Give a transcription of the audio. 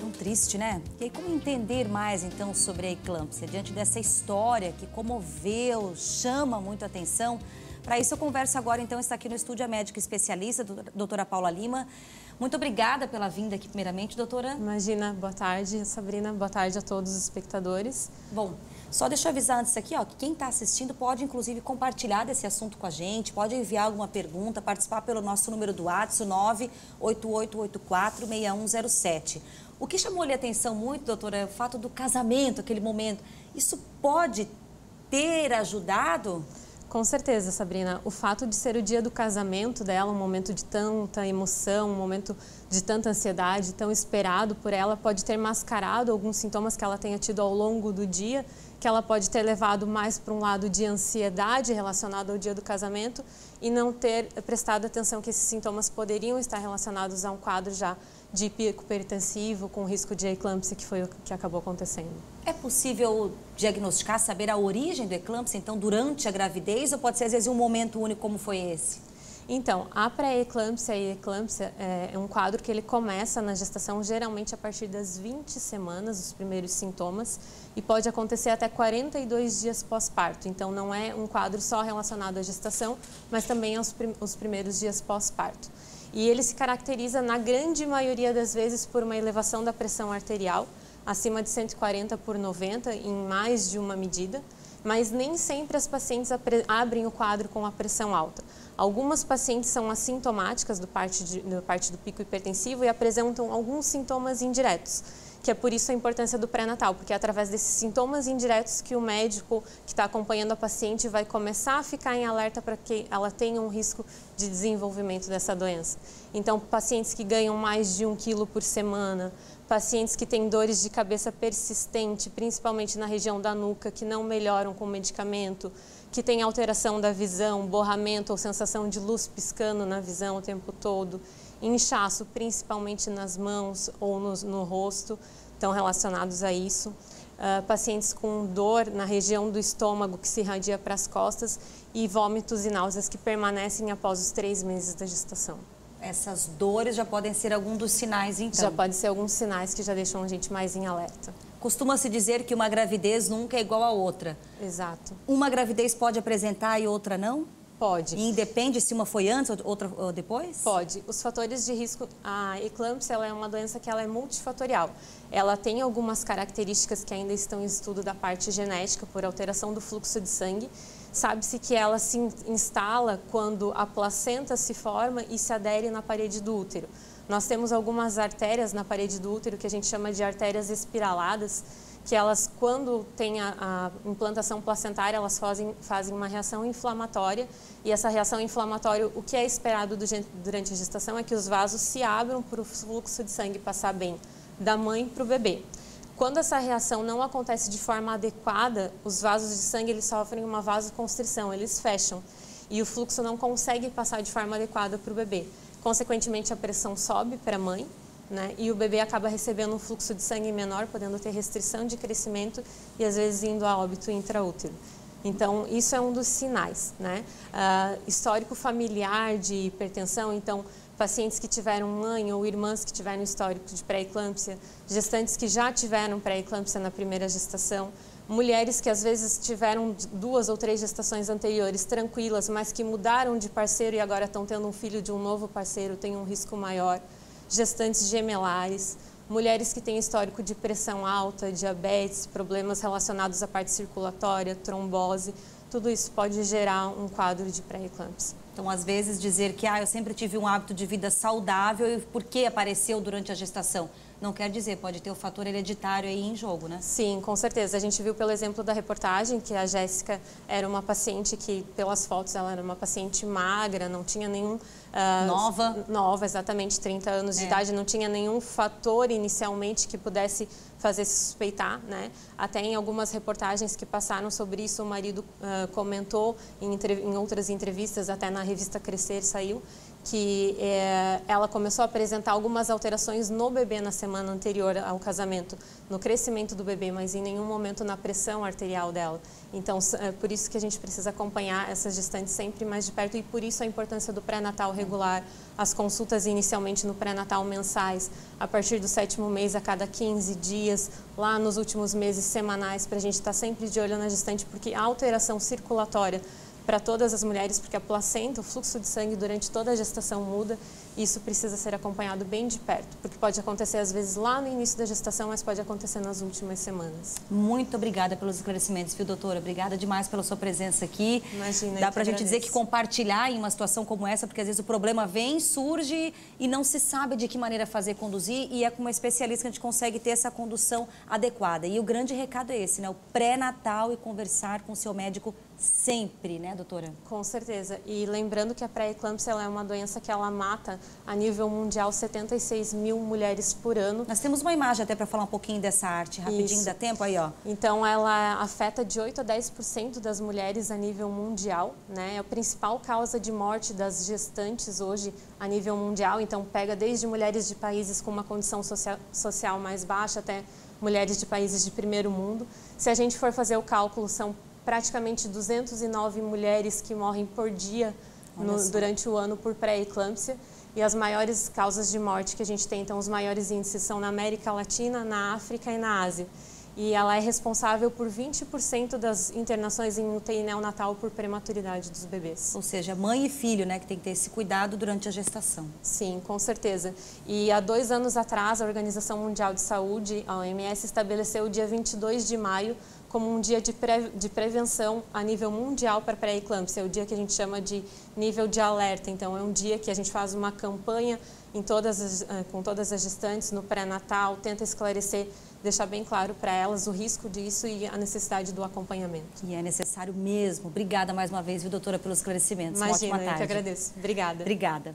tão triste, né? E aí, como entender mais, então, sobre a eclâmpsia? Diante dessa história que comoveu, chama muito a atenção. Para isso, eu converso agora, então, está aqui no estúdio a médica especialista, doutora Paula Lima. Muito obrigada pela vinda aqui, primeiramente, doutora. Imagina, boa tarde, Sabrina. Boa tarde a todos os espectadores. Bom, só deixa eu avisar antes aqui, ó, que quem está assistindo pode, inclusive, compartilhar desse assunto com a gente, pode enviar alguma pergunta, participar pelo nosso número do WhatsApp, 988846107. O que chamou-lhe a atenção muito, doutora, é o fato do casamento, aquele momento. Isso pode ter ajudado? Com certeza, Sabrina. O fato de ser o dia do casamento dela, um momento de tanta emoção, um momento de tanta ansiedade, tão esperado por ela, pode ter mascarado alguns sintomas que ela tenha tido ao longo do dia, que ela pode ter levado mais para um lado de ansiedade relacionado ao dia do casamento e não ter prestado atenção que esses sintomas poderiam estar relacionados a um quadro já de pico hipertensivo com risco de eclâmpsia, que foi o que acabou acontecendo. É possível diagnosticar, saber a origem do eclâmpsia, então, durante a gravidez, ou pode ser, às vezes, um momento único como foi esse? Então, a pré-eclâmpsia e eclâmpsia é um quadro que ele começa na gestação, geralmente a partir das 20 semanas, os primeiros sintomas, e pode acontecer até 42 dias pós-parto. Então, não é um quadro só relacionado à gestação, mas também aos primeiros dias pós-parto. E ele se caracteriza, na grande maioria das vezes, por uma elevação da pressão arterial, acima de 140/90, em mais de uma medida, mas nem sempre as pacientes abrem o quadro com a pressão alta. Algumas pacientes são assintomáticas do parte do pico hipertensivo e apresentam alguns sintomas indiretos, que é por isso a importância do pré-natal, porque é através desses sintomas indiretos que o médico que está acompanhando a paciente vai começar a ficar em alerta para que ela tenha um risco de desenvolvimento dessa doença. Então, pacientes que ganham mais de 1 quilo por semana, pacientes que têm dores de cabeça persistente, principalmente na região da nuca, que não melhoram com medicamento, que têm alteração da visão, borramento ou sensação de luz piscando na visão o tempo todo, inchaço principalmente nas mãos ou no rosto, estão relacionados a isso. Pacientes com dor na região do estômago que se irradia para as costas e vômitos e náuseas que permanecem após os 3 meses da gestação. Essas dores já podem ser algum dos sinais, então? Já pode ser alguns sinais que já deixam a gente mais em alerta. Costuma-se dizer que uma gravidez nunca é igual a outra. Exato. Uma gravidez pode apresentar e outra não? Pode. E independe se uma foi antes, outra ou depois? Pode. Os fatores de risco, a eclâmpsia ela é uma doença que ela é multifatorial. Ela tem algumas características que ainda estão em estudo da parte genética por alteração do fluxo de sangue. Sabe-se que ela se instala quando a placenta se forma e se adere na parede do útero. Nós temos algumas artérias na parede do útero que a gente chama de artérias espiraladas, que elas, quando tem a implantação placentária, elas fazem uma reação inflamatória. E essa reação inflamatória, o que é esperado durante a gestação é que os vasos se abram para o fluxo de sangue passar bem da mãe para o bebê. Quando essa reação não acontece de forma adequada, os vasos de sangue eles sofrem uma vasoconstrição, eles fecham e o fluxo não consegue passar de forma adequada para o bebê. Consequentemente, a pressão sobe para a mãe, né? E o bebê acaba recebendo um fluxo de sangue menor, podendo ter restrição de crescimento e às vezes indo a óbito intraútero. Então, isso é um dos sinais, né? Histórico familiar de hipertensão, então, pacientes que tiveram mãe ou irmãs que tiveram histórico de pré-eclâmpsia, gestantes que já tiveram pré-eclâmpsia na primeira gestação, mulheres que às vezes tiveram 2 ou 3 gestações anteriores tranquilas, mas que mudaram de parceiro e agora estão tendo um filho de um novo parceiro, tem um risco maior, gestantes gemelares, mulheres que têm histórico de pressão alta, diabetes, problemas relacionados à parte circulatória, trombose, tudo isso pode gerar um quadro de pré-eclâmpsia. Então, às vezes, dizer que eu sempre tive um hábito de vida saudável e por que apareceu durante a gestação? Não quer dizer, pode ter o fator hereditário aí em jogo, né? Sim, com certeza. A gente viu pelo exemplo da reportagem que a Jéssica era uma paciente que, pelas fotos, ela era uma paciente magra, não tinha nenhum... Nova, exatamente, 30 anos de idade, não tinha nenhum fator inicialmente que pudesse fazer se suspeitar, né? Até em algumas reportagens que passaram sobre isso, o marido comentou em outras entrevistas, até na revista Crescer saiu, que ela começou a apresentar algumas alterações no bebê na semana anterior ao casamento, no crescimento do bebê, mas em nenhum momento na pressão arterial dela. Então, é por isso que a gente precisa acompanhar essas gestantes sempre mais de perto e por isso a importância do pré-natal regular, as consultas inicialmente no pré-natal mensais, a partir do 7º mês a cada 15 dias, lá nos últimos meses semanais, para a gente estar sempre de olho na gestante, porque a alteração circulatória para todas as mulheres, porque a placenta, o fluxo de sangue durante toda a gestação muda, e isso precisa ser acompanhado bem de perto, porque pode acontecer às vezes lá no início da gestação, mas pode acontecer nas últimas semanas. Muito obrigada pelos esclarecimentos, viu, doutora? Obrigada demais pela sua presença aqui. Imagina, dá pra gente dizer que compartilhar em uma situação como essa, porque às vezes o problema vem, surge e não se sabe de que maneira fazer, conduzir, e é com uma especialista que a gente consegue ter essa condução adequada. E o grande recado é esse, né? O pré-natal e conversar com o seu médico sempre, né, doutora? Com certeza. E lembrando que a pré-eclâmpsia é uma doença que ela mata a nível mundial 76 mil mulheres por ano. Nós temos uma imagem até para falar um pouquinho dessa arte, rapidinho, Isso. dá tempo aí, ó. Então, ela afeta de 8 a 10% das mulheres a nível mundial, né? É a principal causa de morte das gestantes hoje a nível mundial. Então, pega desde mulheres de países com uma condição social mais baixa até mulheres de países de primeiro mundo. Se a gente for fazer o cálculo, são praticamente 209 mulheres que morrem por dia durante o ano por pré-eclâmpsia. E as maiores causas de morte que a gente tem, então os maiores índices são na América Latina, na África e na Ásia. E ela é responsável por 20% das internações em UTI neonatal por prematuridade dos bebês. Ou seja, mãe e filho, né, que tem que ter esse cuidado durante a gestação. Sim, com certeza. E há 2 anos atrás, a Organização Mundial de Saúde, a OMS, estabeleceu o dia 22 de maio como um dia de prevenção a nível mundial para pré-eclâmpsia. É o dia que a gente chama de nível de alerta. Então, é um dia que a gente faz uma campanha com todas as gestantes no pré-natal, tenta esclarecer, deixar bem claro para elas o risco disso e a necessidade do acompanhamento. E é necessário mesmo. Obrigada mais uma vez, viu, doutora, pelos esclarecimentos. Imagina, Uma ótima tarde. Eu que agradeço. Obrigada. Obrigada.